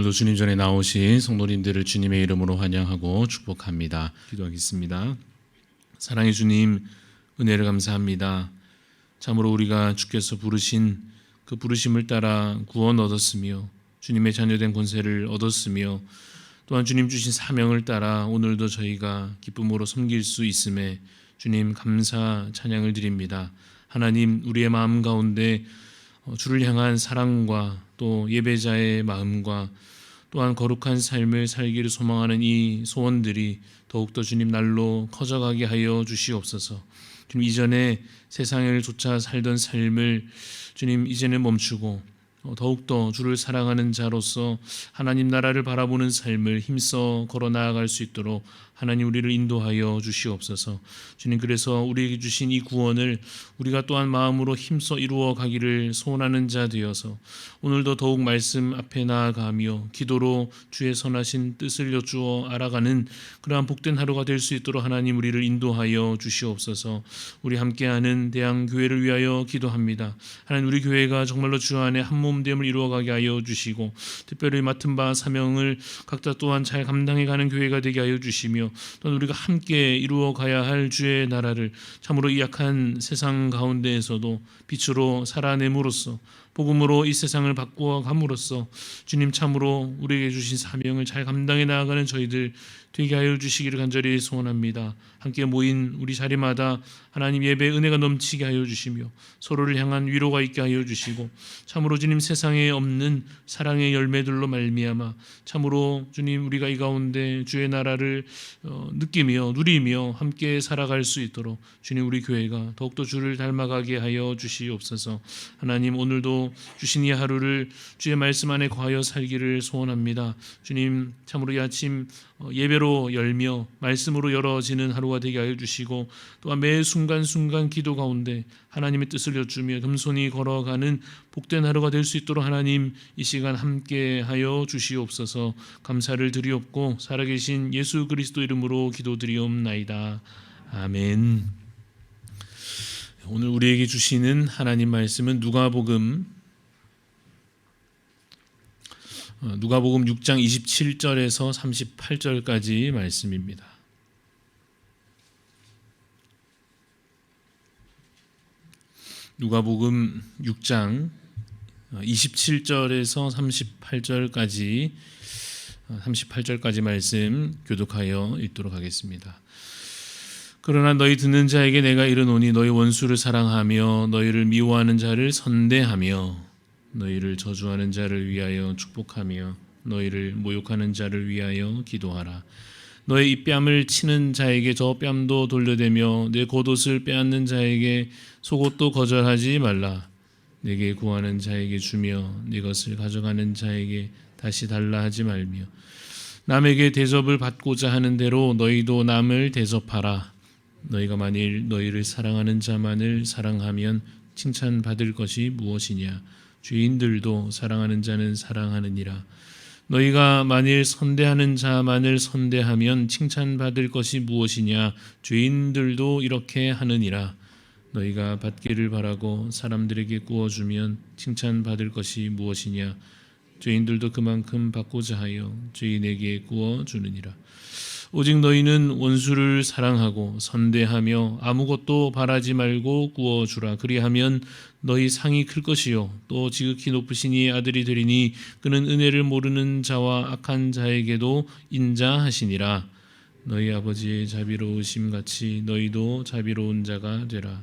오늘도 주님 전에 나오신 성도님들을 주님의 이름으로 환영하고 축복합니다. 기도하겠습니다. 사랑의 주님, 은혜를 감사합니다. 참으로 우리가 주께서 부르신 그 부르심을 따라 구원 얻었으며 주님의 자녀된 권세를 얻었으며 또한 주님 주신 사명을 따라 오늘도 저희가 기쁨으로 섬길 수 있음에 주님 감사 찬양을 드립니다. 하나님, 우리의 마음 가운데 주를 향한 사랑과 또 예배자의 마음과 또한 거룩한 삶을 살기를 소망하는 이 소원들이 더욱더 주님 날로 커져가게 하여 주시옵소서. 주님, 이전에 세상을 쫓아 살던 삶을 주님 이제는 멈추고 더욱더 주를 사랑하는 자로서 하나님 나라를 바라보는 삶을 힘써 걸어 나아갈 수 있도록 하나님 우리를 인도하여 주시옵소서. 주님, 그래서 우리에게 주신 이 구원을 우리가 또한 마음으로 힘써 이루어 가기를 소원하는 자 되어서 오늘도 더욱 말씀 앞에 나아가며 기도로 주의 선하신 뜻을 여쭈어 알아가는 그러한 복된 하루가 될 수 있도록 하나님 우리를 인도하여 주시옵소서. 우리 함께하는 대한교회를 위하여 기도합니다. 하나님, 우리 교회가 정말로 주 안에 한 몸됨을 이루어가게 하여 주시고 특별히 맡은 바 사명을 각자 또한 잘 감당해가는 교회가 되게 하여 주시며 또한 우리가 함께 이루어가야 할 주의 나라를 참으로 이 약한 세상 가운데에서도 빛으로 살아냄으로써 복음으로 이 세상을 바꾸어 감으로써 주님 참으로 우리에게 주신 사명을 잘 감당해 나아가는 저희들 되게 하여 주시기를 간절히 소원합니다. 함께 모인 우리 자리마다 하나님 예배의 은혜가 넘치게 하여 주시며 서로를 향한 위로가 있게 하여 주시고 참으로 주님 세상에 없는 사랑의 열매들로 말미암아 참으로 주님 우리가 이 가운데 주의 나라를 느끼며 누리며 함께 살아갈 수 있도록 주님 우리 교회가 더욱더 주를 닮아가게 하여 주시옵소서. 하나님, 오늘도 주신 이 하루를 주의 말씀 안에 거하여 살기를 소원합니다. 주님, 참으로 이 아침 예배로 열며 말씀으로 열어지는 하루가 되게 하여 주시고 또한 매 순간순간 기도 가운데 하나님의 뜻을 여쭈며 겸손히 걸어가는 복된 하루가 될 수 있도록 하나님 이 시간 함께 하여 주시옵소서. 감사를 드리옵고 살아계신 예수 그리스도 이름으로 기도드리옵나이다. 아멘. 오늘 우리에게 주시는 하나님 말씀은 누가복음 6장 27절에서 38절까지 말씀입니다. 누가복음 6장 27절에서 38절까지 말씀 교독하여 읽도록 하겠습니다. 그러나 너희 듣는 자에게 내가 이르노니 너희 원수를 사랑하며 너희를 미워하는 자를 선대하며 너희를 저주하는 자를 위하여 축복하며 너희를 모욕하는 자를 위하여 기도하라. 너의 이 뺨을 치는 자에게 저 뺨도 돌려대며 내 겉옷을 빼앗는 자에게 속옷도 거절하지 말라. 내게 구하는 자에게 주며 네 것을 가져가는 자에게 다시 달라 하지 말며 남에게 대접을 받고자 하는 대로 너희도 남을 대접하라. 너희가 만일 너희를 사랑하는 자만을 사랑하면 칭찬받을 것이 무엇이냐. 죄인들도 사랑하는 자는 사랑하느니라. 너희가 만일 선대하는 자만을 선대하면 칭찬받을 것이 무엇이냐. 죄인들도 이렇게 하느니라. 너희가 받기를 바라고 사람들에게 구워주면 칭찬받을 것이 무엇이냐. 죄인들도 그만큼 받고자 하여 죄인에게 구워주느니라. 오직 너희는 원수를 사랑하고 선대하며 아무것도 바라지 말고 구워주라. 그리하면 너희 상이 클 것이요 또 지극히 높으신 이의 아들이 되리니 그는 은혜를 모르는 자와 악한 자에게도 인자하시니라. 너희 아버지의 자비로우심 같이 너희도 자비로운 자가 되라.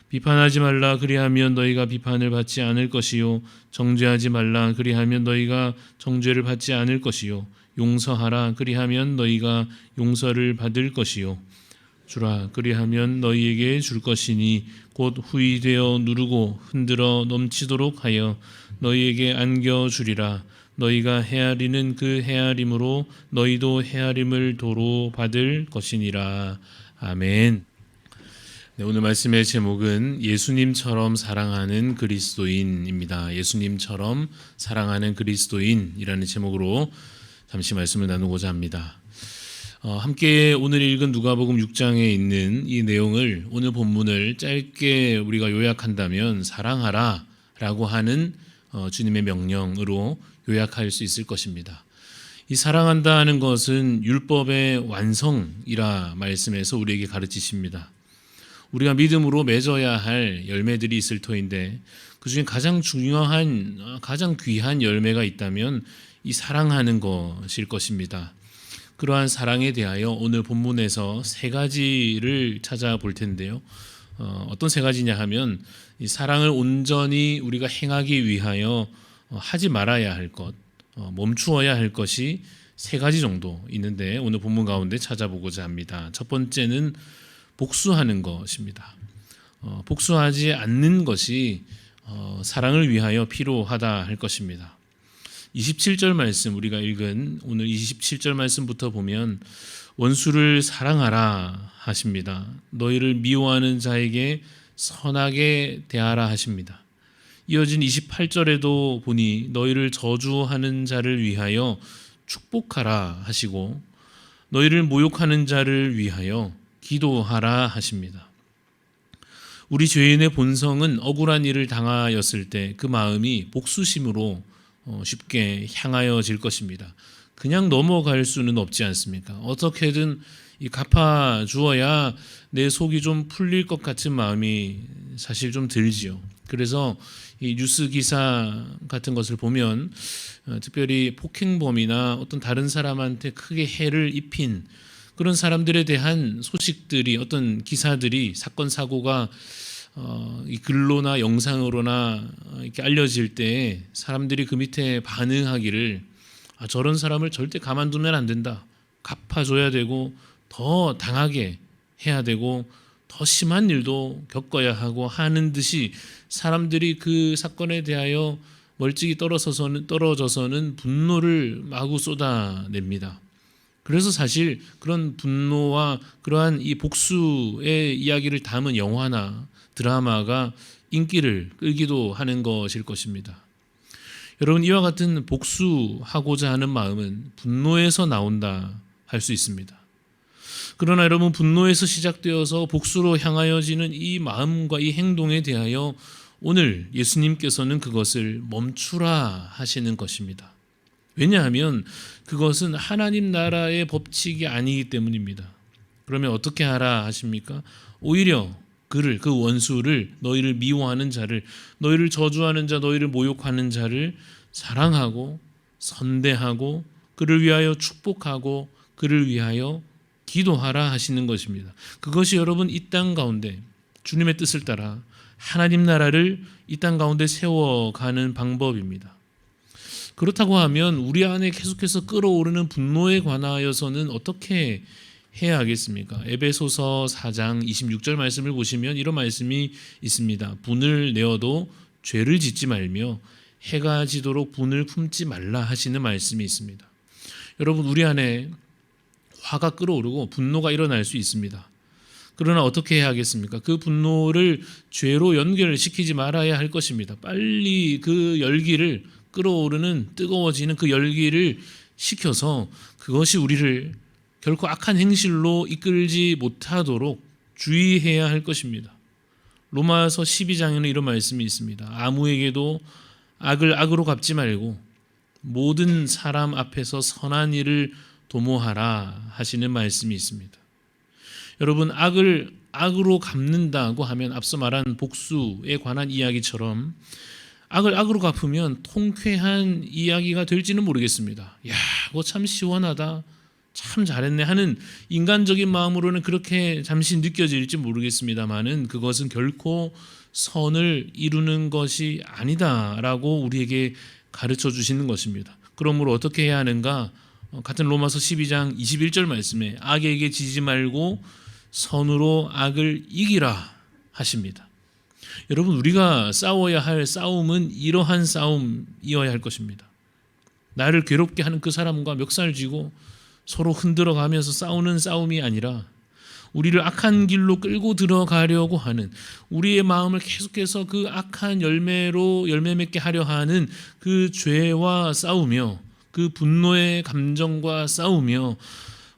비판하지 말라. 그리하면 너희가 비판을 받지 않을 것이요 정죄하지 말라. 그리하면 너희가 정죄를 받지 않을 것이요 용서하라. 그리하면 너희가 용서를 받을 것이요 주라. 그리하면 너희에게 줄 것이니 곧 후이되어 누르고 흔들어 넘치도록 하여 너희에게 안겨주리라. 너희가 헤아리는 그 헤아림으로 너희도 헤아림을 도로 받을 것이니라. 아멘. 네, 오늘 말씀의 제목은 예수님처럼 사랑하는 그리스도인입니다. 예수님처럼 사랑하는 그리스도인이라는 제목으로 잠시 말씀을 나누고자 합니다. 함께 오늘 읽은 누가복음 6장에 있는 이 내용을 오늘 본문을 짧게 우리가 요약한다면 사랑하라 라고 하는 주님의 명령으로 요약할 수 있을 것입니다. 이 사랑한다는 것은 율법의 완성이라 말씀에서 우리에게 가르치십니다. 우리가 믿음으로 맺어야 할 열매들이 있을 터인데 그중에 가장 중요한, 가장 귀한 열매가 있다면 이 사랑하는 것일 것입니다. 그러한 사랑에 대하여 오늘 본문에서 세 가지를 찾아볼 텐데요. 어떤 세 가지냐 하면 이 사랑을 온전히 우리가 행하기 위하여 하지 말아야 할 것, 멈추어야 할 것이 세 가지 정도 있는데 오늘 본문 가운데 찾아보고자 합니다. 첫 번째는 복수하는 것입니다. 복수하지 않는 것이 사랑을 위하여 필요하다 할 것입니다. 27절 말씀 우리가 읽은 오늘 27절 말씀부터 보면 원수를 사랑하라 하십니다. 너희를 미워하는 자에게 선하게 대하라 하십니다. 이어진 28절에도 보니 너희를 저주하는 자를 위하여 축복하라 하시고 너희를 모욕하는 자를 위하여 기도하라 하십니다. 우리 죄인의 본성은 억울한 일을 당하였을 때 그 마음이 복수심으로 쉽게 향하여질 것입니다. 그냥 넘어갈 수는 없지 않습니까? 어떻게든 갚아 주어야 내 속이 좀 풀릴 것 같은 마음이 사실 좀 들지요. 그래서 이 뉴스 기사 같은 것을 보면 특별히 폭행범이나 어떤 다른 사람한테 크게 해를 입힌 그런 사람들에 대한 소식들이 어떤 기사들이 사건 사고가 이 글로나 영상으로나 이렇게 알려질 때 사람들이 그 밑에 반응하기를 저런 사람을 절대 가만두면 안 된다. 갚아줘야 되고 더 당하게 해야 되고 더 심한 일도 겪어야 하고 하는 듯이 사람들이 그 사건에 대하여 멀찍이 떨어져서는 분노를 마구 쏟아냅니다. 그래서 사실 그런 분노와 그러한 이 복수의 이야기를 담은 영화나 드라마가 인기를 끌기도 하는 것일 것입니다. 여러분, 이와 같은 복수하고자 하는 마음은 분노에서 나온다 할 수 있습니다. 그러나 여러분, 분노에서 시작되어서 복수로 향하여지는 이 마음과 이 행동에 대하여 오늘 예수님께서는 그것을 멈추라 하시는 것입니다. 왜냐하면 그것은 하나님 나라의 법칙이 아니기 때문입니다. 그러면 어떻게 하라 하십니까? 오히려 그 원수를, 너희를 미워하는 자를, 너희를 저주하는 자, 너희를 모욕하는 자를 사랑하고 선대하고 그를 위하여 축복하고 그를 위하여 기도하라 하시는 것입니다. 그것이 여러분 이 땅 가운데 주님의 뜻을 따라 하나님 나라를 이 땅 가운데 세워가는 방법입니다. 그렇다고 하면 우리 안에 계속해서 끌어오르는 분노에 관하여서는 어떻게 해야 하겠습니까? 에베소서 4장 26절 말씀을 보시면 이런 말씀이 있습니다. 분을 내어도 죄를 짓지 말며 해가 지도록 분을 품지 말라 하시는 말씀이 있습니다. 여러분, 우리 안에 화가 끌어오르고 분노가 일어날 수 있습니다. 그러나 어떻게 해야 하겠습니까? 그 분노를 죄로 연결시키지 말아야 할 것입니다. 빨리 그 열기를, 끌어오르는 뜨거워지는 그 열기를 식혀서 그것이 우리를 결코 악한 행실로 이끌지 못하도록 주의해야 할 것입니다. 로마서 12장에는 이런 말씀이 있습니다. 아무에게도 악을 악으로 갚지 말고 모든 사람 앞에서 선한 일을 도모하라 하시는 말씀이 있습니다. 여러분, 악을 악으로 갚는다고 하면 앞서 말한 복수에 관한 이야기처럼 악을 악으로 갚으면 통쾌한 이야기가 될지는 모르겠습니다. 야, 그거 참 시원하다, 참 잘했네 하는 인간적인 마음으로는 그렇게 잠시 느껴질지 모르겠습니다만은 그것은 결코 선을 이루는 것이 아니다라고 우리에게 가르쳐 주시는 것입니다. 그러므로 어떻게 해야 하는가? 같은 로마서 12장 21절 말씀에 악에게 지지 말고 선으로 악을 이기라 하십니다. 여러분, 우리가 싸워야 할 싸움은 이러한 싸움이어야 할 것입니다. 나를 괴롭게 하는 그 사람과 멱살 쥐고 서로 흔들어가면서 싸우는 싸움이 아니라 우리를 악한 길로 끌고 들어가려고 하는, 우리의 마음을 계속해서 그 악한 열매로 열매 맺게 하려 하는 그 죄와 싸우며 그 분노의 감정과 싸우며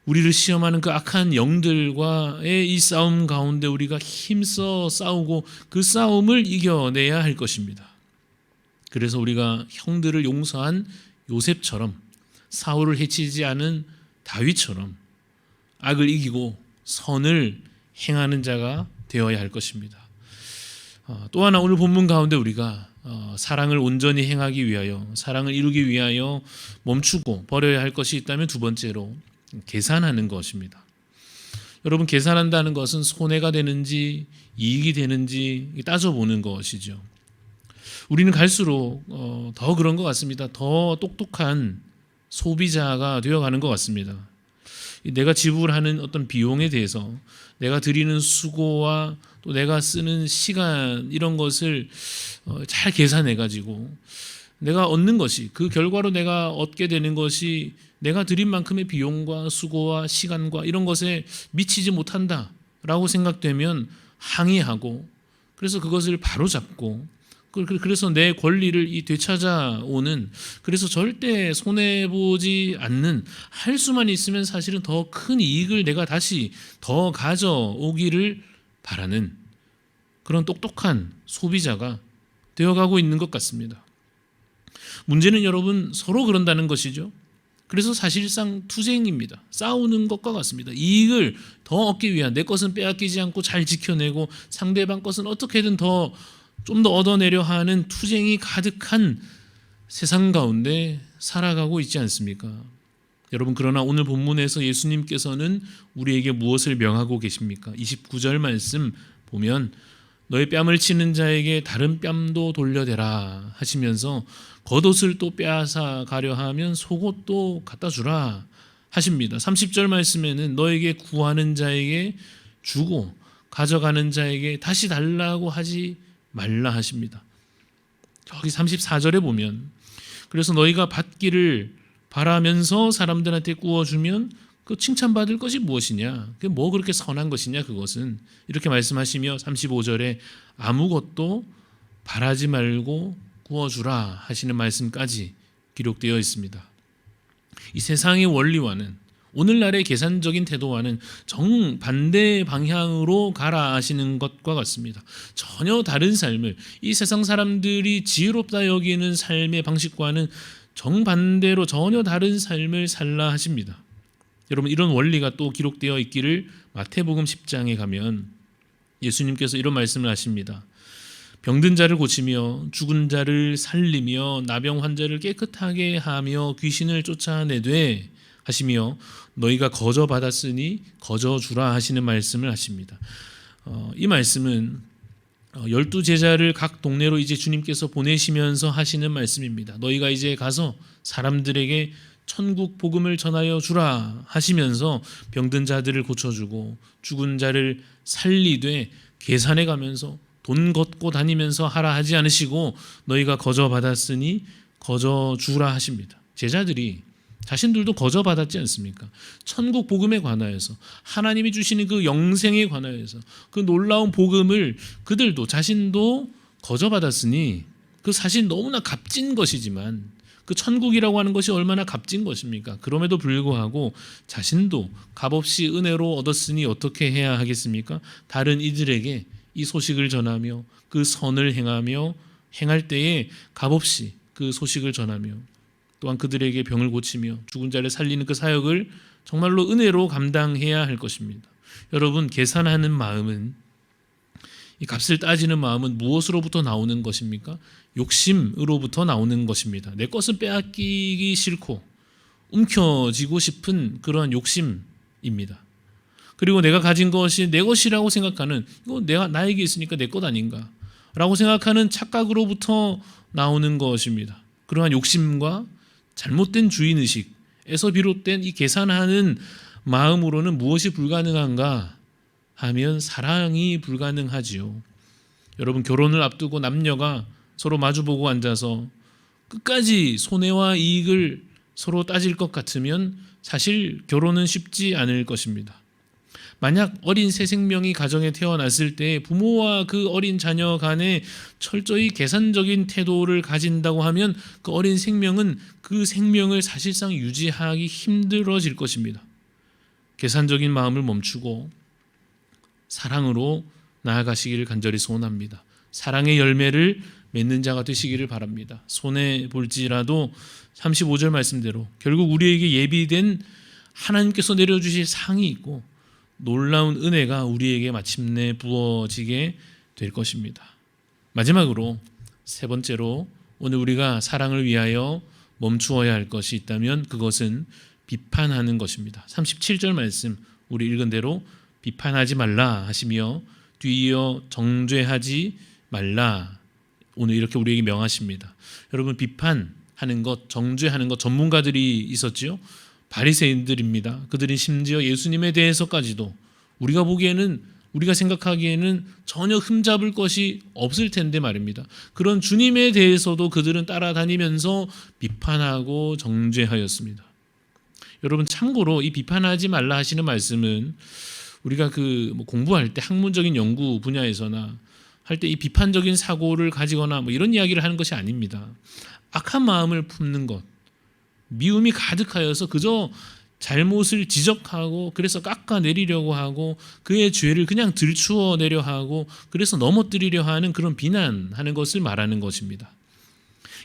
우리를 시험하는 그 악한 영들과의 이 싸움 가운데 우리가 힘써 싸우고 그 싸움을 이겨내야 할 것입니다. 그래서 우리가 형들을 용서한 요셉처럼 사울을 해치지 않은 다윗처럼 악을 이기고 선을 행하는 자가 되어야 할 것입니다. 또 하나 오늘 본문 가운데 우리가 사랑을 온전히 행하기 위하여, 사랑을 이루기 위하여 멈추고 버려야 할 것이 있다면 두 번째로 계산하는 것입니다. 여러분, 계산한다는 것은 손해가 되는지 이익이 되는지 따져보는 것이죠. 우리는 갈수록 더 그런 것 같습니다. 더 똑똑한 소비자가 되어가는 것 같습니다. 내가 지불하는 어떤 비용에 대해서, 내가 들이는 수고와 또 내가 쓰는 시간, 이런 것을 잘 계산해 가지고 내가 얻는 것이, 그 결과로 내가 얻게 되는 것이 내가 들인 만큼의 비용과 수고와 시간과 이런 것에 미치지 못한다라고 생각되면 항의하고, 그래서 그것을 바로잡고, 그래서 내 권리를 되찾아오는, 그래서 절대 손해보지 않는, 할 수만 있으면 사실은 더 큰 이익을 내가 다시 더 가져오기를 바라는 그런 똑똑한 소비자가 되어가고 있는 것 같습니다. 문제는 여러분, 서로 그런다는 것이죠. 그래서 사실상 투쟁입니다. 싸우는 것과 같습니다. 이익을 더 얻기 위한, 내 것은 빼앗기지 않고 잘 지켜내고 상대방 것은 어떻게든 좀 더 얻어내려 하는 투쟁이 가득한 세상 가운데 살아가고 있지 않습니까? 여러분, 그러나 오늘 본문에서 예수님께서는 우리에게 무엇을 명하고 계십니까? 29절 말씀 보면 너의 뺨을 치는 자에게 다른 뺨도 돌려대라 하시면서 겉옷을 또 빼앗아 가려 하면 속옷도 갖다 주라 하십니다. 30절 말씀에는 너에게 구하는 자에게 주고 가져가는 자에게 다시 달라고 하지 말라 하십니다. 여기 34절에 보면 그래서 너희가 받기를 바라면서 사람들한테 구워주면 그 칭찬받을 것이 무엇이냐? 그게 뭐 그렇게 선한 것이냐? 그것은 이렇게 말씀하시며 35절에 아무것도 바라지 말고 구워주라 하시는 말씀까지 기록되어 있습니다. 이 세상의 원리와는, 오늘날의 계산적인 태도와는 정반대 방향으로 가라 하시는 것과 같습니다. 전혀 다른 삶을, 이 세상 사람들이 지혜롭다 여기는 삶의 방식과는 정반대로 전혀 다른 삶을 살라 하십니다. 여러분, 이런 원리가 또 기록되어 있기를 마태복음 10장에 가면 예수님께서 이런 말씀을 하십니다. 병든 자를 고치며 죽은 자를 살리며 나병 환자를 깨끗하게 하며 귀신을 쫓아내되 하시며 너희가 거저 받았으니 거저 주라 하시는 말씀을 하십니다. 이 말씀은 12제자를 각 동네로 이제 주님께서 보내시면서 하시는 말씀입니다. 너희가 이제 가서 사람들에게 천국 복음을 전하여 주라 하시면서 병든 자들을 고쳐주고 죽은 자를 살리되 계산해 가면서 돈 걷고 다니면서 하라 하지 않으시고 너희가 거저 받았으니 거저 주라 하십니다. 제자들이 자신들도 거저 받았지 않습니까? 천국 복음에 관하여서, 하나님이 주시는 그 영생에 관하여서 그 놀라운 복음을 그들도 자신도 거저 받았으니, 그 사실 너무나 값진 것이지만 그 천국이라고 하는 것이 얼마나 값진 것입니까? 그럼에도 불구하고 자신도 값없이 은혜로 얻었으니 어떻게 해야 하겠습니까? 다른 이들에게 이 소식을 전하며 그 선을 행하며 행할 때에 값없이 그 소식을 전하며 또한 그들에게 병을 고치며 죽은 자를 살리는 그 사역을 정말로 은혜로 감당해야 할 것입니다. 여러분, 계산하는 마음은, 이 값을 따지는 마음은 무엇으로부터 나오는 것입니까? 욕심으로부터 나오는 것입니다. 내 것은 빼앗기기 싫고 움켜쥐고 싶은 그러한 욕심입니다. 그리고 내가 가진 것이 내 것이라고 생각하는, 이거 나에게 있으니까 내 것 아닌가 라고 생각하는 착각으로부터 나오는 것입니다. 그러한 욕심과 잘못된 주인의식에서 비롯된 이 계산하는 마음으로는 무엇이 불가능한가 하면 사랑이 불가능하지요. 여러분, 결혼을 앞두고 남녀가 서로 마주보고 앉아서 끝까지 손해와 이익을 서로 따질 것 같으면 사실 결혼은 쉽지 않을 것입니다. 만약 어린 새 생명이 가정에 태어났을 때 부모와 그 어린 자녀 간에 철저히 계산적인 태도를 가진다고 하면 그 어린 생명은 그 생명을 사실상 유지하기 힘들어질 것입니다. 계산적인 마음을 멈추고 사랑으로 나아가시기를 간절히 소원합니다. 사랑의 열매를 맺는 자가 되시기를 바랍니다. 손해 볼지라도 35절 말씀대로 결국 우리에게 예비된 하나님께서 내려주실 상이 있고 놀라운 은혜가 우리에게 마침내 부어지게 될 것입니다. 마지막으로 세 번째로 오늘 우리가 사랑을 위하여 멈추어야 할 것이 있다면 그것은 비판하는 것입니다. 37절 말씀 우리 읽은 대로 비판하지 말라 하시며 뒤이어 정죄하지 말라, 오늘 이렇게 우리에게 명하십니다. 여러분, 비판하는 것, 정죄하는 것 전문가들이 있었지요. 바리새인들입니다. 그들이 심지어 예수님에 대해서까지도 우리가 보기에는, 우리가 생각하기에는 전혀 흠잡을 것이 없을 텐데 말입니다. 그런 주님에 대해서도 그들은 따라다니면서 비판하고 정죄하였습니다. 여러분, 참고로 이 비판하지 말라 하시는 말씀은 우리가 공부할 때 학문적인 연구 분야에서나 할 때 이 비판적인 사고를 가지거나 이런 이야기를 하는 것이 아닙니다. 악한 마음을 품는 것, 미움이 가득하여서 그저 잘못을 지적하고 그래서 깎아내리려고 하고 그의 죄를 그냥 들추어내려 하고 그래서 넘어뜨리려 하는 그런 비난하는 것을 말하는 것입니다.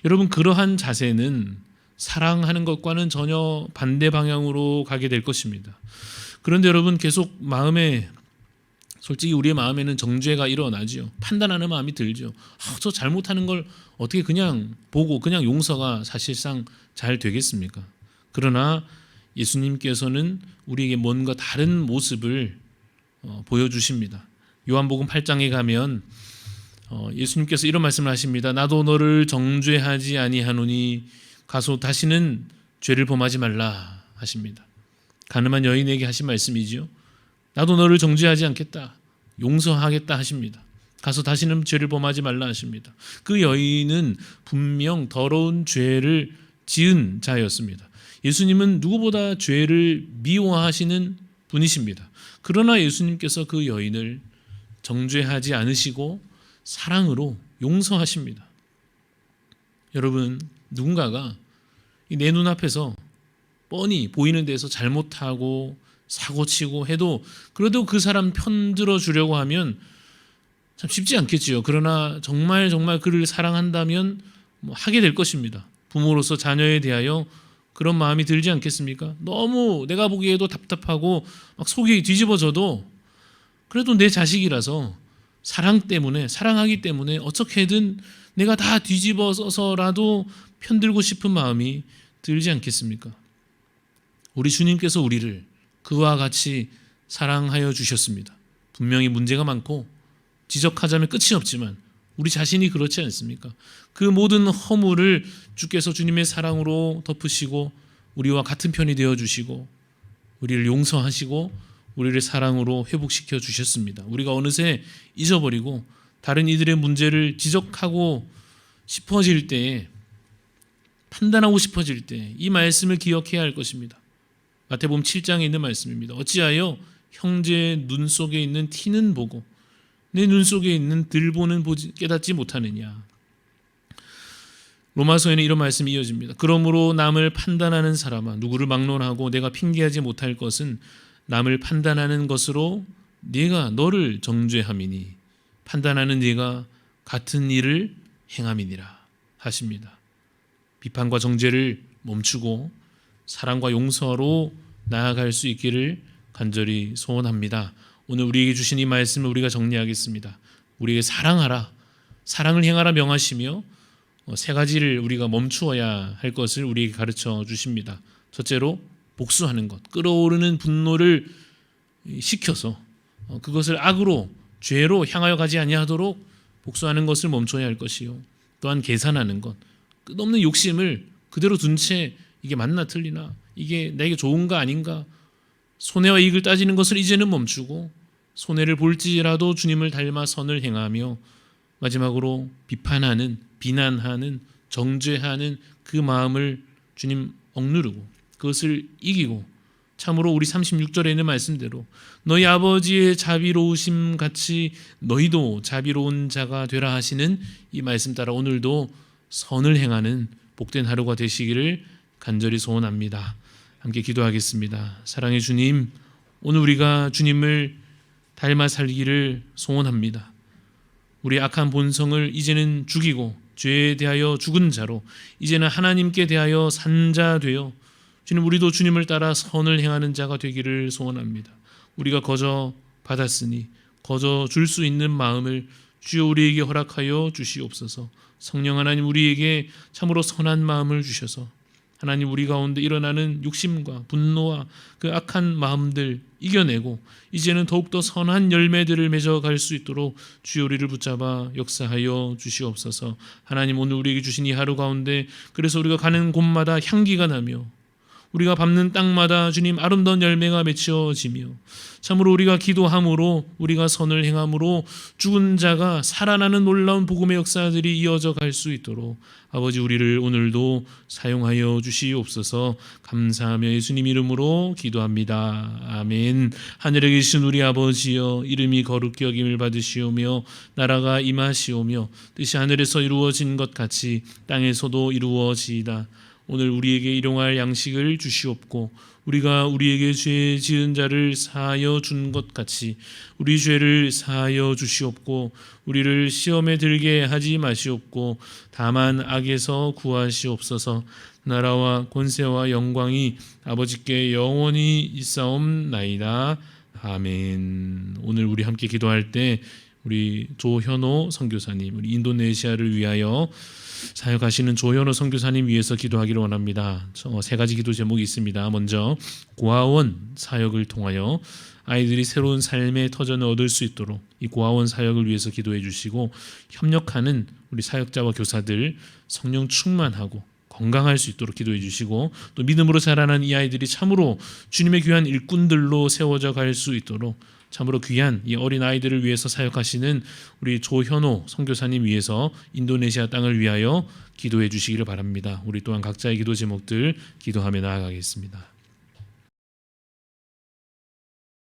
여러분, 그러한 자세는 사랑하는 것과는 전혀 반대 방향으로 가게 될 것입니다. 그런데 여러분, 계속 솔직히 우리의 마음에는 정죄가 일어나죠. 판단하는 마음이 들죠. 저 잘못하는 걸 어떻게 그냥 보고 그냥 용서가 사실상 잘 되겠습니까? 그러나 예수님께서는 우리에게 뭔가 다른 모습을 보여주십니다. 요한복음 8장에 가면 예수님께서 이런 말씀을 하십니다. 나도 너를 정죄하지 아니하노니 가서 다시는 죄를 범하지 말라 하십니다. 가늠한 여인에게 하신 말씀이지요. 나도 너를 정죄하지 않겠다, 용서하겠다 하십니다. 가서 다시는 죄를 범하지 말라 하십니다. 그 여인은 분명 더러운 죄를 지은 자였습니다. 예수님은 누구보다 죄를 미워하시는 분이십니다. 그러나 예수님께서 그 여인을 정죄하지 않으시고 사랑으로 용서하십니다. 여러분, 누군가가 내 눈앞에서 뻔히 보이는 데서 잘못하고 사고치고 해도 그래도 그 사람 편들어 주려고 하면 참 쉽지 않겠지요. 그러나 정말 그를 사랑한다면 하게 될 것입니다. 부모로서 자녀에 대하여 그런 마음이 들지 않겠습니까? 너무 내가 보기에도 답답하고 막 속이 뒤집어져도 그래도 내 자식이라서 사랑하기 때문에 어떻게든 내가 다 뒤집어서라도 편들고 싶은 마음이 들지 않겠습니까? 우리 주님께서 우리를 그와 같이 사랑하여 주셨습니다. 분명히 문제가 많고 지적하자면 끝이 없지만 우리 자신이 그렇지 않습니까? 그 모든 허물을 주께서 주님의 사랑으로 덮으시고 우리와 같은 편이 되어주시고 우리를 용서하시고 우리를 사랑으로 회복시켜 주셨습니다. 우리가 어느새 잊어버리고 다른 이들의 문제를 지적하고 싶어질 때에, 판단하고 싶어질 때 이 말씀을 기억해야 할 것입니다. 마태복음 7장에 있는 말씀입니다. 어찌하여 형제의 눈 속에 있는 티는 보고 내 눈 속에 있는 들보는 깨닫지 못하느냐. 로마서에는 이런 말씀이 이어집니다. 그러므로 남을 판단하는 사람아, 누구를 막론하고 내가 핑계하지 못할 것은 남을 판단하는 것으로 네가 너를 정죄함이니 판단하는 네가 같은 일을 행함이니라 하십니다. 비판과 정죄를 멈추고 사랑과 용서로 나아갈 수 있기를 간절히 소원합니다. 오늘 우리에게 주신 이 말씀을 우리가 정리하겠습니다. 우리에게 사랑하라, 사랑을 행하라 명하시며 세 가지를 우리가 멈추어야 할 것을 우리에게 가르쳐 주십니다. 첫째로 복수하는 것, 끌어오르는 분노를 식혀서 그것을 악으로, 죄로 향하여 가지 아니하도록 복수하는 것을 멈춰야 할 것이요. 또한 계산하는 것, 끝없는 욕심을 그대로 둔 채 이게 맞나 틀리나, 이게 나에게 좋은가 아닌가, 손해와 이익을 따지는 것을 이제는 멈추고 손해를 볼지라도 주님을 닮아 선을 행하며 마지막으로 비판하는, 비난하는, 정죄하는 그 마음을 주님 억누르고 그것을 이기고 참으로 우리 36절에 있는 말씀대로 너희 아버지의 자비로우심 같이 너희도 자비로운 자가 되라 하시는 이 말씀 따라 오늘도 선을 행하는 복된 하루가 되시기를 간절히 소원합니다. 함께 기도하겠습니다. 사랑의 주님, 오늘 우리가 주님을 닮아 살기를 소원합니다. 우리 악한 본성을 이제는 죽이고 죄에 대하여 죽은 자로 이제는 하나님께 대하여 산 자 되어 주님 우리도 주님을 따라 선을 행하는 자가 되기를 소원합니다. 우리가 거저 받았으니 거저 줄 수 있는 마음을 주여 우리에게 허락하여 주시옵소서. 성령 하나님 우리에게 참으로 선한 마음을 주셔서 하나님 우리 가운데 일어나는 욕심과 분노와 그 악한 마음들 이겨내고 이제는 더욱더 선한 열매들을 맺어갈 수 있도록 주여 우리를 붙잡아 역사하여 주시옵소서. 하나님 오늘 우리에게 주신 이 하루 가운데 그래서 우리가 가는 곳마다 향기가 나며 우리가 밟는 땅마다 주님 아름다운 열매가 맺혀지며 참으로 우리가 기도함으로 우리가 선을 행함으로 죽은 자가 살아나는 놀라운 복음의 역사들이 이어져 갈 수 있도록 아버지 우리를 오늘도 사용하여 주시옵소서. 감사하며 예수님 이름으로 기도합니다. 아멘. 하늘에 계신 우리 아버지여 이름이 거룩히 여김을 받으시오며 나라가 임하시오며 뜻이 하늘에서 이루어진 것 같이 땅에서도 이루어지이다. 오늘 우리에게 일용할 양식을 주시옵고 우리가 우리에게 죄 지은 자를 사하여 준 것 같이 우리 죄를 사하여 주시옵고 우리를 시험에 들게 하지 마시옵고 다만 악에서 구하시옵소서. 나라와 권세와 영광이 아버지께 영원히 있사옵나이다. 아멘. 오늘 우리 함께 기도할 때 우리 조현호 선교사님, 우리 인도네시아를 위하여 사역하시는 조현호 선교사님 위해서 기도하기를 원합니다. 세 가지 기도 제목이 있습니다. 먼저 고아원 사역을 통하여 아이들이 새로운 삶의 터전을 얻을 수 있도록 이 고아원 사역을 위해서 기도해 주시고 협력하는 우리 사역자와 교사들 성령 충만하고 건강할 수 있도록 기도해 주시고 또 믿음으로 자라난 이 아이들이 참으로 주님의 귀한 일꾼들로 세워져 갈 수 있도록 참으로 귀한 이 어린 아이들을 위해서 사역하시는 우리 조현호 선교사님 위해서 인도네시아 땅을 위하여 기도해 주시기를 바랍니다. 우리 또한 각자의 기도 제목들 기도하며 나아가겠습니다.